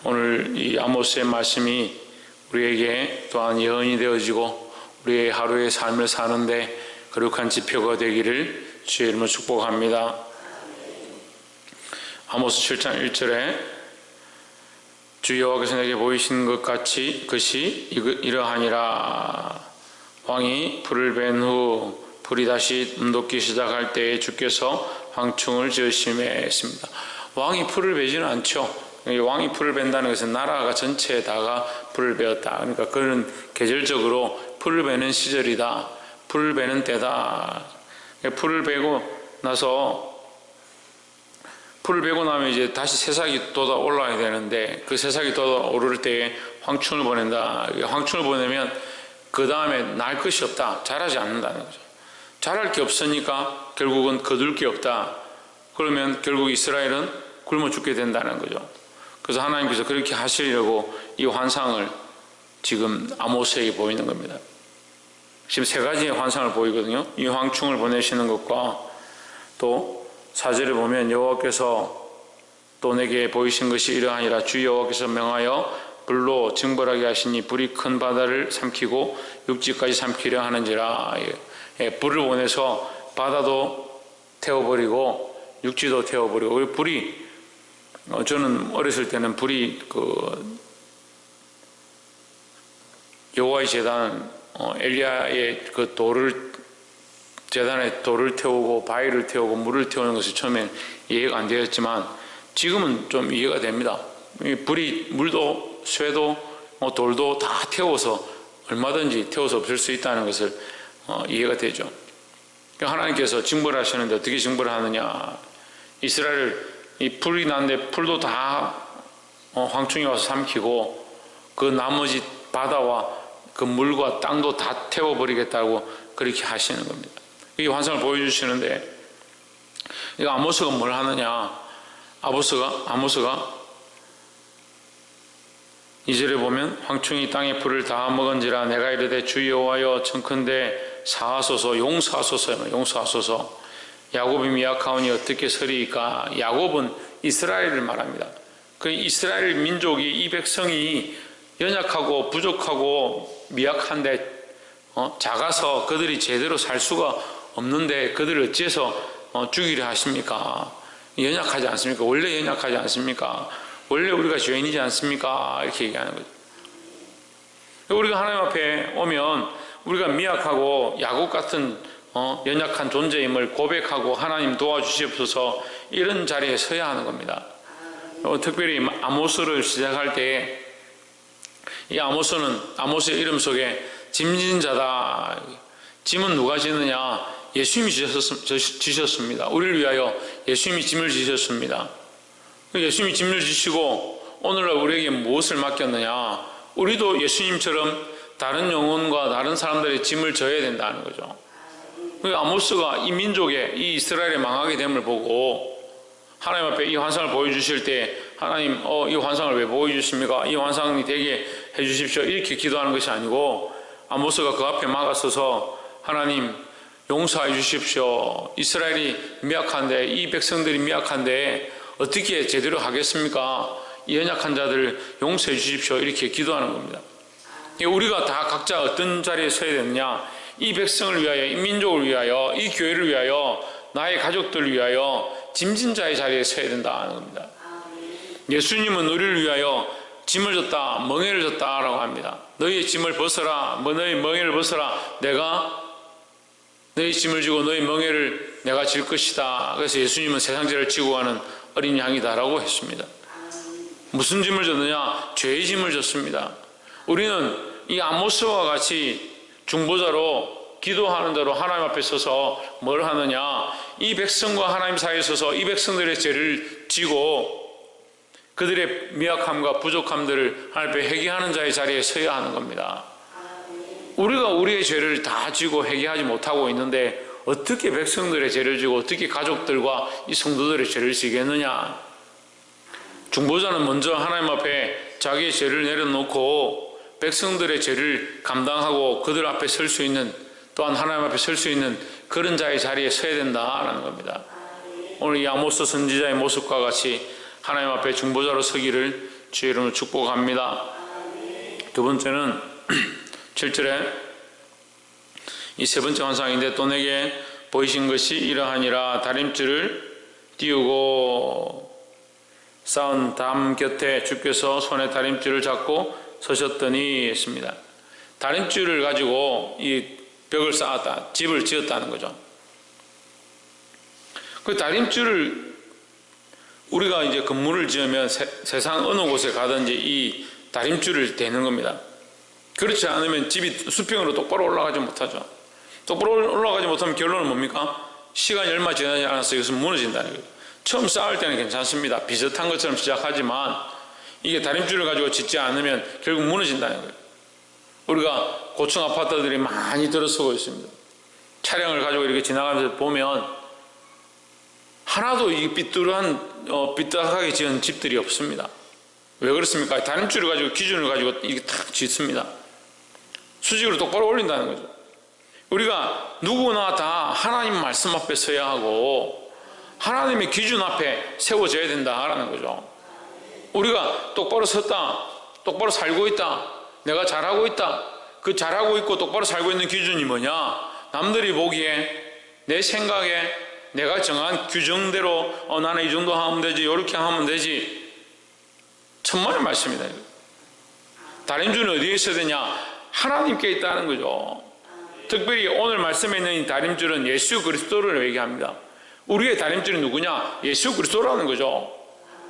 오늘 이 아모스의 말씀이 우리에게 또한 예언이 되어지고 우리의 하루의 삶을 사는데 거룩한 지표가 되기를 주의 이름으로 축복합니다. 아모스 7장 1절에 주 여호와께서 내게 보이신 것 같이 그것이 이러하니라. 왕이 불을 벤 후 불이 다시 눈돋기 시작할 때에 주께서 황충을 지으심에 했습니다. 왕이 불을 베지는 않죠. 왕이 불을 벤다는 것은 나라가 전체에다가 불을 베었다. 그러니까 그는 계절적으로 불을 베는 시절이다. 불을 베는 때다. 불을 베고 나면 이제 다시 새싹이 돋아 올라와야 되는데 그 새싹이 돋아 오를 때에 황충을 보낸다. 황충을 보내면 그 다음에 날 것이 없다. 자라지 않는다는 거죠. 자랄 게 없으니까 결국은 거둘 게 없다. 그러면 결국 이스라엘은 굶어 죽게 된다는 거죠. 그래서 하나님께서 그렇게 하시려고 이 환상을 지금 아모스에게 보이는 겁니다. 지금 세 가지의 환상을 보이거든요. 이 황충을 보내시는 것과 또 4절에 보면 여호와께서 또 내게 보이신 것이 이러하니라. 주 여호와께서 명하여 불로 징벌하게 하시니 불이 큰 바다를 삼키고 육지까지 삼키려 하는지라. 불을 보내서 바다도 태워버리고 육지도 태워버리고. 불이 저는 어렸을 때는 불이 여호와의 제단 엘리야의 그 제단에 돌을 태우고 바위를 태우고 물을 태우는 것이 처음엔 이해가 안 되었지만 지금은 좀 이해가 됩니다. 불이 물도 쇠도 돌도 다 태워서 얼마든지 태워서 없앨 수 있다는 것을 이해가 되죠. 하나님께서 징벌하시는데 어떻게 징벌하느냐. 이스라엘을 이 불이 났는데 풀도 다 황충이 와서 삼키고 그 나머지 바다와 그 물과 땅도 다 태워버리겠다고 그렇게 하시는 겁니다. 이 환상을 보여주시는데 이 아모스가 뭘 하느냐. 아모스가 2절에 보면 황충이 땅에 불을 다 먹은지라 내가 이르되 주 여호와여 청컨대 사하소서 용서하소서. 야곱이 미약하오니 어떻게 서리이까. 야곱은 이스라엘을 말합니다. 그 이스라엘 민족이 이 백성이 연약하고 부족하고 미약한데 작아서 그들이 제대로 살 수가 없는데 그들을 어찌해서 죽이려 하십니까. 연약하지 않습니까? 원래 연약하지 않습니까? 원래 우리가 죄인이지 않습니까? 이렇게 얘기하는 거죠. 우리가 하나님 앞에 오면 우리가 미약하고 야곱 같은 연약한 존재임을 고백하고 하나님 도와주시옵소서 이런 자리에 서야 하는 겁니다. 특별히 아모스를 시작할 때 이 아모스의 이름 속에 짐진 자다. 짐은 누가 지느냐. 예수님이 지셨습니다. 우리를 위하여 예수님이 짐을 지셨습니다. 예수님이 짐을 지시고 오늘날 우리에게 무엇을 맡겼느냐. 우리도 예수님처럼 다른 영혼과 다른 사람들의 짐을 져야 된다는 거죠. 아모스가 이 민족의 이 이스라엘의 망하게 됨을 보고 하나님 앞에 이 환상을 보여주실 때 하나님 이 환상을 왜 보여주십니까? 이 환상이 되게 해주십시오 이렇게 기도하는 것이 아니고 아모스가 그 앞에 막아서서 하나님 용서해 주십시오. 이스라엘이 미약한데 이 백성들이 미약한데 어떻게 제대로 하겠습니까? 이 연약한 자들을 용서해 주십시오 이렇게 기도하는 겁니다. 우리가 다 각자 어떤 자리에 서야 되느냐. 이 백성을 위하여, 이 민족을 위하여, 이 교회를 위하여, 나의 가족들을 위하여 짐진자의 자리에 서야 된다는 겁니다. 예수님은 우리를 위하여 짐을 졌다, 멍에를 졌다라고 합니다. 너희의 짐을 벗어라, 너희 멍에를 벗어라. 내가 너희 짐을 지고 너희 멍에를 내가 질 것이다. 그래서 예수님은 세상 죄를 지고 가는 어린 양이다라고 했습니다. 무슨 짐을 졌느냐? 죄의 짐을 졌습니다. 우리는 이 아모스와 같이 중보자로 기도하는 대로 하나님 앞에 서서 뭘 하느냐. 이 백성과 하나님 사이에 서서 이 백성들의 죄를 지고 그들의 미약함과 부족함들을 하나님 앞에 회개하는 자의 자리에 서야 하는 겁니다. 우리가 우리의 죄를 다 지고 회개하지 못하고 있는데 어떻게 백성들의 죄를 지고 어떻게 가족들과 이 성도들의 죄를 지겠느냐. 중보자는 먼저 하나님 앞에 자기의 죄를 내려놓고 백성들의 죄를 감당하고 그들 앞에 설 수 있는, 또한 하나님 앞에 설 수 있는 그런 자의 자리에 서야 된다라는 겁니다. 오늘 이 아모스 선지자의 모습과 같이 하나님 앞에 중보자로 서기를 주의 이름으로 축복합니다. 두 번째는 7절에 이 세 번째 환상인데 또 내게 보이신 것이 이러하니라. 다림줄을 띄우고 쌓은 담 곁에 주께서 손에 다림줄을 잡고 서셨더니 했습니다. 다림줄을 가지고 이 벽을 쌓았다, 집을 지었다는 거죠. 그 다림줄을 우리가 이제 건물을 지으면 세상 어느 곳에 가든지 이 다림줄을 대는 겁니다. 그렇지 않으면 집이 수평으로 똑바로 올라가지 못하죠. 똑바로 올라가지 못하면 결론은 뭡니까? 시간이 얼마 지나지 않아서 이것은 무너진다는 거예요. 처음 쌓을 때는 괜찮습니다. 비슷한 것처럼 시작하지만 이게 다림줄을 가지고 짓지 않으면 결국 무너진다는 거예요. 우리가 고층 아파트들이 많이 들어서고 있습니다. 차량을 가지고 이렇게 지나가면서 보면 하나도 이 삐뚤하게 지은 집들이 없습니다. 왜 그렇습니까? 다림줄을 가지고 기준을 가지고 이게 탁 짓습니다. 수직으로 똑바로 올린다는 거죠. 우리가 누구나 다 하나님 말씀 앞에 서야 하고 하나님의 기준 앞에 세워져야 된다라는 거죠. 우리가 똑바로 섰다, 똑바로 살고 있다, 내가 잘하고 있다, 그 잘하고 있고 똑바로 살고 있는 기준이 뭐냐? 남들이 보기에 내 생각에 내가 정한 규정대로 나는 이 정도 하면 되지, 이렇게 하면 되지. 천만의 말씀이다. 다림줄은 어디에 있어야 되냐? 하나님께 있다는 거죠. 특별히 오늘 말씀에 있는 이 다림줄은 예수 그리스도를 얘기합니다. 우리의 다림줄이 누구냐? 예수 그리스도라는 거죠.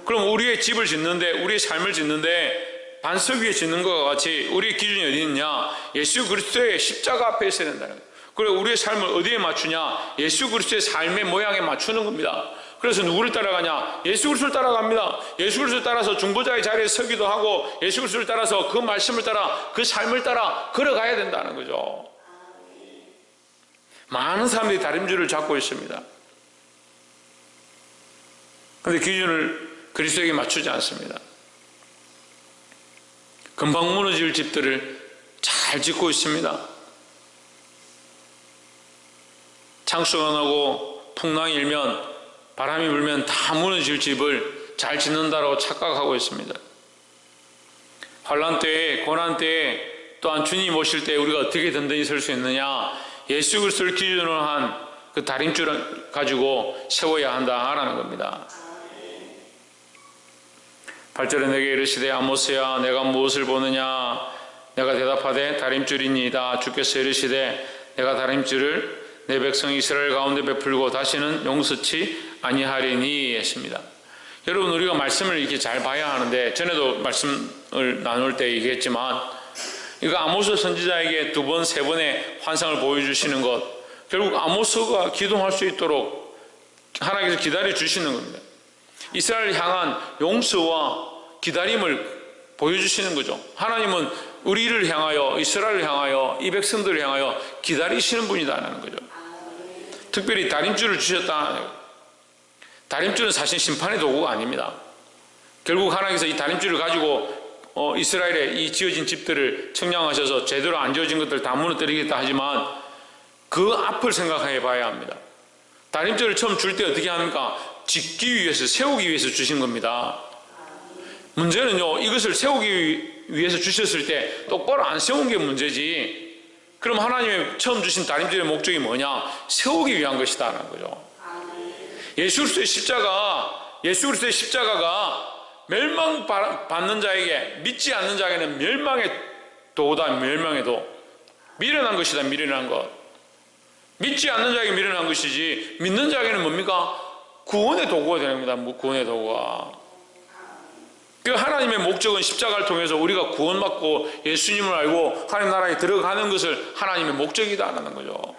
그럼 우리의 집을 짓는데, 우리의 삶을 짓는데 반석 위에 짓는 것과 같이 우리의 기준이 어디 있느냐? 예수 그리스도의 십자가 앞에 있어야 된다는 거예요. 그리고 우리의 삶을 어디에 맞추냐? 예수 그리스도의 삶의 모양에 맞추는 겁니다. 그래서 누구를 따라가냐? 예수 그리스도를 따라갑니다. 예수 그리스도를 따라서 중보자의 자리에 서기도 하고 예수 그리스도를 따라서 그 말씀을 따라 그 삶을 따라 걸어가야 된다는 거죠. 많은 사람들이 다림줄을 잡고 있습니다. 그런데 기준을 그리스도에게 맞추지 않습니다. 금방 무너질 집들을 잘 짓고 있습니다. 창수가 나고 풍랑이 일면 바람이 불면 다 무너질 집을 잘 짓는다고 착각하고 있습니다. 환난 때에, 고난 때에, 또한 주님 오실 때 우리가 어떻게 든든히 설 수 있느냐? 예수 그리스도를 기준으로 한 그 다림줄을 가지고 세워야 한다라는 겁니다. 8절에 내게 이르시되 아모스야 내가 무엇을 보느냐? 내가 대답하되 다림줄이니이다. 주께서 이르시되 내가 다림줄을 내 백성 이스라엘 가운데 베풀고 다시는 용서치 아니하리니 했습니다. 여러분, 우리가 말씀을 이렇게 잘 봐야 하는데, 전에도 말씀을 나눌 때 얘기했지만 이거 아모스 선지자에게 두 번, 세 번의 환상을 보여주시는 것, 결국 아모스가 기동할 수 있도록 하나님께서 기다려 주시는 겁니다. 이스라엘을 향한 용서와 기다림을 보여주시는 거죠. 하나님은 우리를 향하여, 이스라엘을 향하여, 이 백성들을 향하여 기다리시는 분이다라는 거죠. 특별히 다림줄을 주셨다. 다림줄은 사실 심판의 도구가 아닙니다. 결국 하나님께서 이 다림줄을 가지고 이스라엘의 이 지어진 집들을 청량하셔서 제대로 안 지어진 것들을 다 무너뜨리겠다 하지만 그 앞을 생각해 봐야 합니다. 다림줄을 처음 줄 때 어떻게 합니까? 짓기 위해서, 세우기 위해서 주신 겁니다. 문제는요, 이것을 세우기 위해서 주셨을 때 똑바로 안 세운 게 문제지. 그럼 하나님의 처음 주신 다림줄의 목적이 뭐냐? 세우기 위한 것이다 라는 거죠. 예수 그리스도의 십자가가 멸망받는 자에게, 믿지 않는 자에게는 멸망의 도다. 멸망의 도. 미련한 것이다. 미련한 것. 믿지 않는 자에게 미련한 것이지, 믿는 자에게는 뭡니까? 구원의 도구가 되는 겁니다. 구원의 도구가. 그 하나님의 목적은 십자가를 통해서 우리가 구원받고 예수님을 알고 하나님 나라에 들어가는 것을 하나님의 목적이다라는 거죠.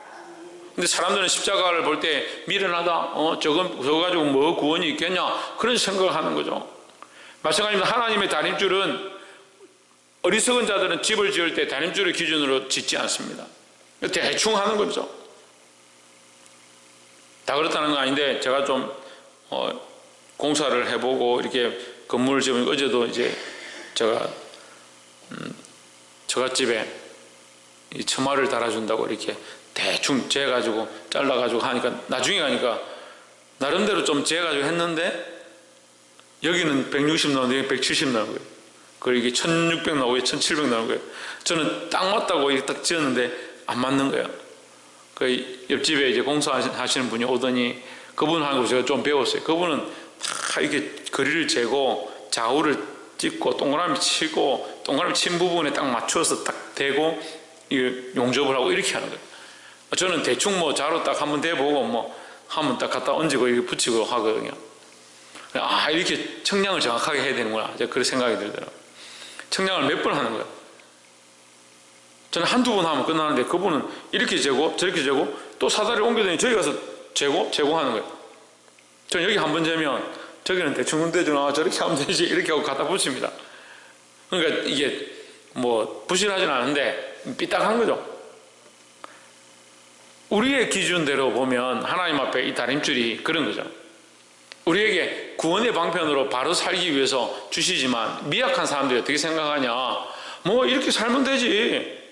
근데 사람들은 십자가를 볼 때 미련하다, 저거 가지고 뭐 구원이 있겠냐, 그런 생각을 하는 거죠. 마찬가지로 하나님의 다림줄은, 어리석은 자들은 집을 지을 때 다림줄을 기준으로 짓지 않습니다. 대충 하는 거죠. 다 그렇다는 건 아닌데, 제가 좀 공사를 해보고 이렇게 건물을 지으면, 어제도 이제 제가 저갓집에 이 처마를 달아준다고 이렇게 대충 재가지고 잘라가지고 하니까, 나중에 가니까 나름대로 좀 재가지고 했는데 여기는 160 나오는데 170 나오고요. 그걸 이게 1600 나오고 1700 나오는 거예요. 저는 딱 맞다고 이렇게 딱 지었는데 안 맞는 거예요. 그 옆집에 이제 공사하시는 분이 오더니 그분하고 제가 좀 배웠어요. 그분은 다 이렇게 거리를 재고 좌우를 찍고 동그라미 치고 동그라미 친 부분에 딱 맞춰서 딱 대고 용접을 하고 이렇게 하는 거예요. 저는 대충 뭐 자로 딱 한번 대보고 뭐 하면 딱 갖다 얹고 이렇게 붙이고 하거든요. 아, 이렇게 청량을 정확하게 해야 되는구나. 제가 그런 생각이 들더라고요. 청량을 몇 번 하는 거예요. 저는 한두 번 하면 끝나는데 그분은 이렇게 재고 저렇게 재고 또 사다리를 옮겨더니 저기 가서 재고 하는 거예요. 저는 여기 한 번 재면 저기는 대충 흔들주나 저렇게 하면 되지 이렇게 하고 갖다 붙입니다. 그러니까 이게 뭐 부실하진 않은데 삐딱한 거죠. 우리의 기준대로 보면 하나님 앞에 이 다림줄이 그런 거죠. 우리에게 구원의 방편으로 바로 살기 위해서 주시지만 미약한 사람들이 어떻게 생각하냐, 뭐 이렇게 살면 되지,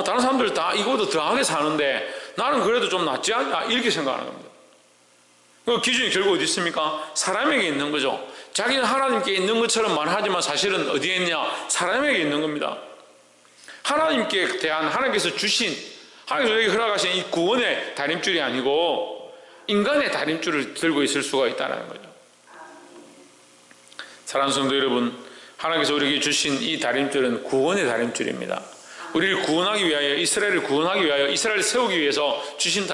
다른 사람들 다 이거보다 더하게 사는데 나는 그래도 좀 낫지 않냐, 이렇게 생각하는 겁니다. 그 기준이 결국 어디 있습니까? 사람에게 있는 거죠. 자기는 하나님께 있는 것처럼 말하지만 사실은 어디에 있냐? 사람에게 있는 겁니다. 하나님께 대한, 하나님께서 주신, 하나님께서 우리에게 허락하신 이 구원의 다림줄이 아니고 인간의 다림줄을 들고 있을 수가 있다는 거죠. 사랑하는 성도 여러분, 하나님께서 우리에게 주신 이 다림줄은 구원의 다림줄입니다. 우리를 구원하기 위하여, 이스라엘을 구원하기 위하여, 이스라엘을 세우기 위해서 주신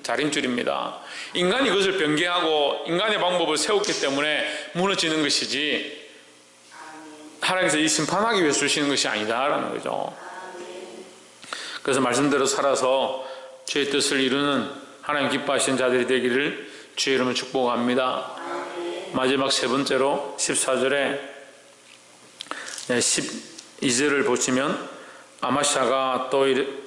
다림줄입니다. 인간이 그것을 변개하고 인간의 방법을 세웠기 때문에 무너지는 것이지 하나님께서 이 심판하기 위해서 주시는 것이 아니다라는 거죠. 그래서 말씀대로 살아서 주의 뜻을 이루는 하나님 기뻐하시는 자들이 되기를 주의 이름으로 축복합니다. 마지막 세 번째로 14절에 12절을 보시면 아마샤가 또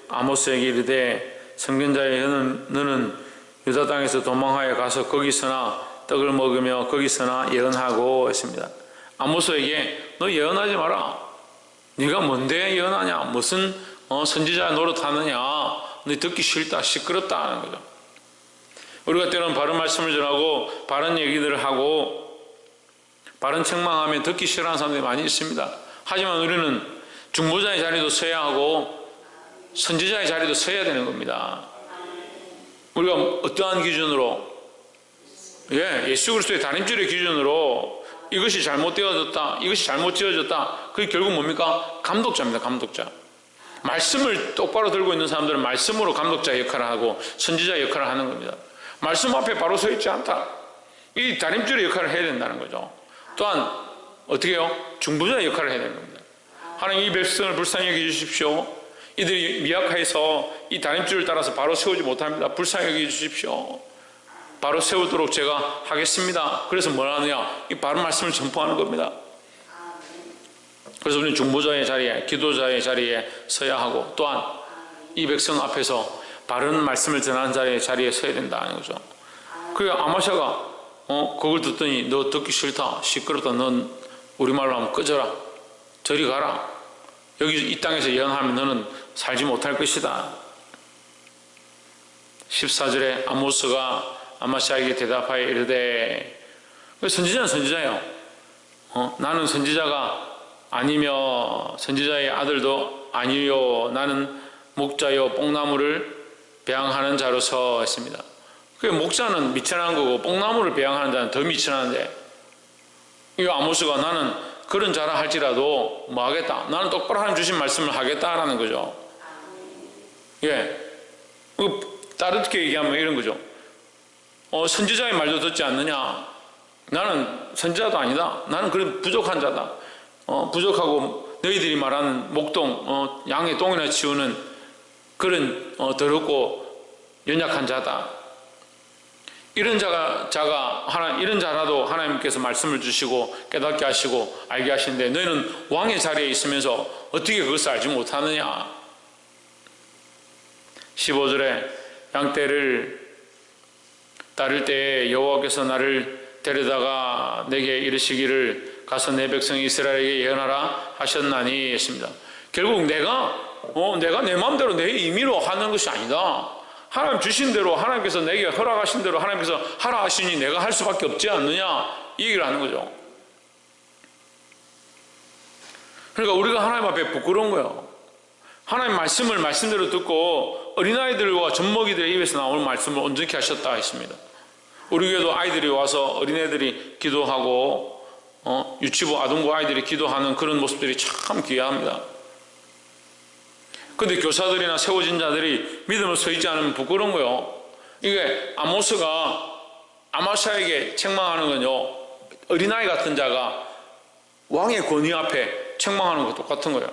아모스에게 이르되 선견자의 너는 유다 땅에서 도망하여 가서 거기서나 떡을 먹으며 거기서나 예언하고 했습니다. 아모스에게 너 예언하지 마라. 네가 뭔데 예언하냐, 무슨 선지자 노릇하느냐, 너 듣기 싫다, 시끄럽다 하는 거죠. 우리가 때로는 바른 말씀을 전하고 바른 얘기들을 하고 바른 책망하면 듣기 싫어하는 사람들이 많이 있습니다. 하지만 우리는 중보자의 자리도 서야 하고 선지자의 자리도 서야 되는 겁니다. 우리가 어떠한 기준으로, 예수 그리스도의 다림줄의 기준으로 이것이 잘못되어졌다, 이것이 잘못 지어졌다, 그게 결국 뭡니까? 감독자입니다. 감독자. 말씀을 똑바로 들고 있는 사람들은 말씀으로 감독자 역할을 하고 선지자 역할을 하는 겁니다. 말씀 앞에 바로 서 있지 않다, 이 다림줄의 역할을 해야 된다는 거죠. 또한 어떻게 해요? 중보자의 역할을 해야 되는 겁니다. 하나님, 이 백성을 불쌍히 여겨주십시오. 이들이 미약해서 이 다림줄을 따라서 바로 세우지 못합니다. 불쌍히 여겨주십시오. 바로 세우도록 제가 하겠습니다. 그래서 뭘 하느냐? 이 바른 말씀을 전포하는 겁니다. 그래서 우리는 중보자의 자리에, 기도자의 자리에 서야 하고, 또한 이 백성 앞에서 바른 말씀을 전하는 자리에 서야 된다는 거죠. 그러니까 아마샤가 그걸 듣더니 너 듣기 싫다, 시끄럽다, 넌 우리말로 하면 꺼져라, 저리 가라, 여기 이 땅에서 예언하면 너는 살지 못할 것이다. 14절에 아모스가 아마샤에게 대답하여 이르되, 선지자는 선지자예요. 나는 선지자가 아니며 선지자의 아들도 아니요, 나는 목자요 뽕나무를 배양하는 자로서 했습니다. 그 목자는 미천한 거고 뽕나무를 배양하는 자는 더 미천한데, 이 아모스가 나는 그런 자라 할지라도 뭐 하겠다, 나는 똑바로 하나님 주신 말씀을 하겠다라는 거죠. 따르게 얘기하면 이런 거죠. 선지자의 말도 듣지 않느냐, 나는 선지자도 아니다, 나는 그런 부족한 자다, 부족하고 너희들이 말하는 목동, 양의 똥이나 치우는 그런 더럽고 연약한 자다. 이런 이런 자라도 하나님께서 말씀을 주시고 깨닫게 하시고 알게 하시는데, 너희는 왕의 자리에 있으면서 어떻게 그것을 알지 못하느냐. 15절에 양떼를 따를 때에 여호와께서 나를 데려다가 내게 이르시기를 가서 내 백성 이스라엘에게 예언하라 하셨나니 했습니다. 결국 내가 내 마음대로 내 임의로 하는 것이 아니다. 하나님 주신 대로, 하나님께서 내게 허락하신 대로 하나님께서 하라 하시니 내가 할 수밖에 없지 않느냐, 이 얘기를 하는 거죠. 그러니까 우리가 하나님 앞에 부끄러운 거예요. 하나님 말씀을 말씀대로 듣고 어린아이들과 젖먹이들의 입에서 나오는 말씀을 온전히 하셨다 했습니다. 우리 교회도 아이들이 와서 어린애들이 기도하고 유치부 아동부 아이들이 기도하는 그런 모습들이 참 귀합니다. 그런데 교사들이나 세워진 자들이 믿음을 서있지 않으면 부끄러운 거예요. 이게 아모스가 아마샤에게 책망하는 건요, 어린아이 같은 자가 왕의 권위 앞에 책망하는 거 똑같은 거예요.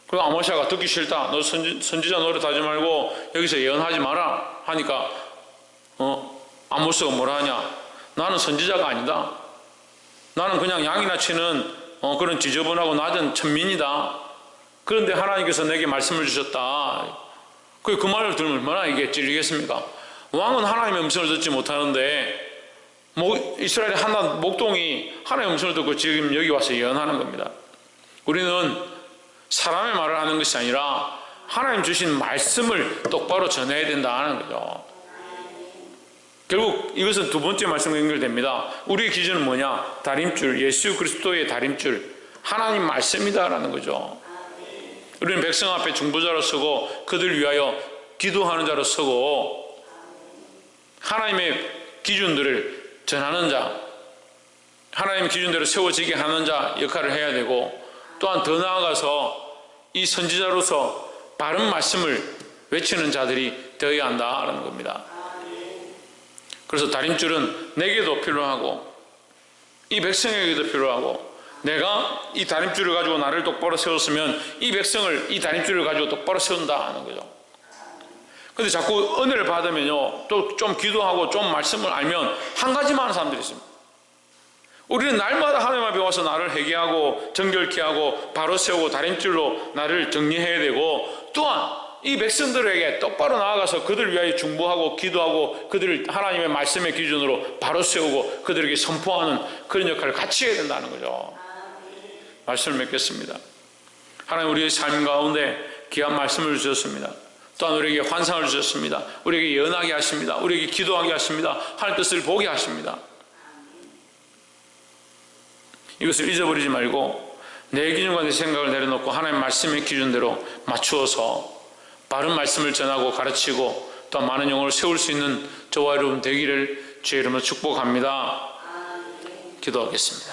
그리고 아모샤가 듣기 싫다, 너 선지자 노릇하지 말고 여기서 예언하지 마라 하니까 아모스가 뭐라 하냐, 나는 선지자가 아니다, 나는 그냥 양이나 치는 그런 지저분하고 낮은 천민이다. 그런데 하나님께서 내게 말씀을 주셨다. 그 말을 들으면 얼마나 이게 찔리겠습니까? 왕은 하나님의 음성을 듣지 못하는데 이스라엘의 하나 목동이 하나님의 음성을 듣고 지금 여기 와서 예언하는 겁니다. 우리는 사람의 말을 하는 것이 아니라 하나님 주신 말씀을 똑바로 전해야 된다는 거죠. 결국 이것은 두 번째 말씀과 연결됩니다. 우리의 기준은 뭐냐? 다림줄, 예수 그리스도의 다림줄, 하나님 말씀이다라는 거죠. 우리는 백성 앞에 중보자로 서고 그들 위하여 기도하는 자로 서고 하나님의 기준들을 전하는 자, 하나님의 기준대로 세워지게 하는 자 역할을 해야 되고, 또한 더 나아가서 이 선지자로서 바른 말씀을 외치는 자들이 되어야 한다라는 겁니다. 그래서 다림줄은 내게도 필요하고 이 백성에게도 필요하고, 내가 이 다림줄을 가지고 나를 똑바로 세웠으면 이 백성을 이 다림줄을 가지고 똑바로 세운다는 거죠. 근데 자꾸 은혜를 받으면요, 또 좀 기도하고 좀 말씀을 알면 한 가지만 하는 사람들이 있습니다. 우리는 날마다 하나님 앞에 와서 나를 회개하고 정결케 하고 바로 세우고 다림줄로 나를 정리해야 되고, 또한 이 백성들에게 똑바로 나아가서 그들을 위하여 중보하고 기도하고 그들을 하나님의 말씀의 기준으로 바로 세우고 그들에게 선포하는 그런 역할을 같이 해야 된다는 거죠. 말씀을 맺겠습니다. 하나님, 우리의 삶 가운데 귀한 말씀을 주셨습니다. 또한 우리에게 환상을 주셨습니다. 우리에게 예언하게 하십니다. 우리에게 기도하게 하십니다. 하나님 뜻을 보게 하십니다. 이것을 잊어버리지 말고 내 기준과 내 생각을 내려놓고 하나님 말씀의 기준대로 맞추어서 바른 말씀을 전하고 가르치고 또 많은 영혼을 세울 수 있는 저와 여러분 되기를 주의 이름으로 축복합니다. 기도하겠습니다.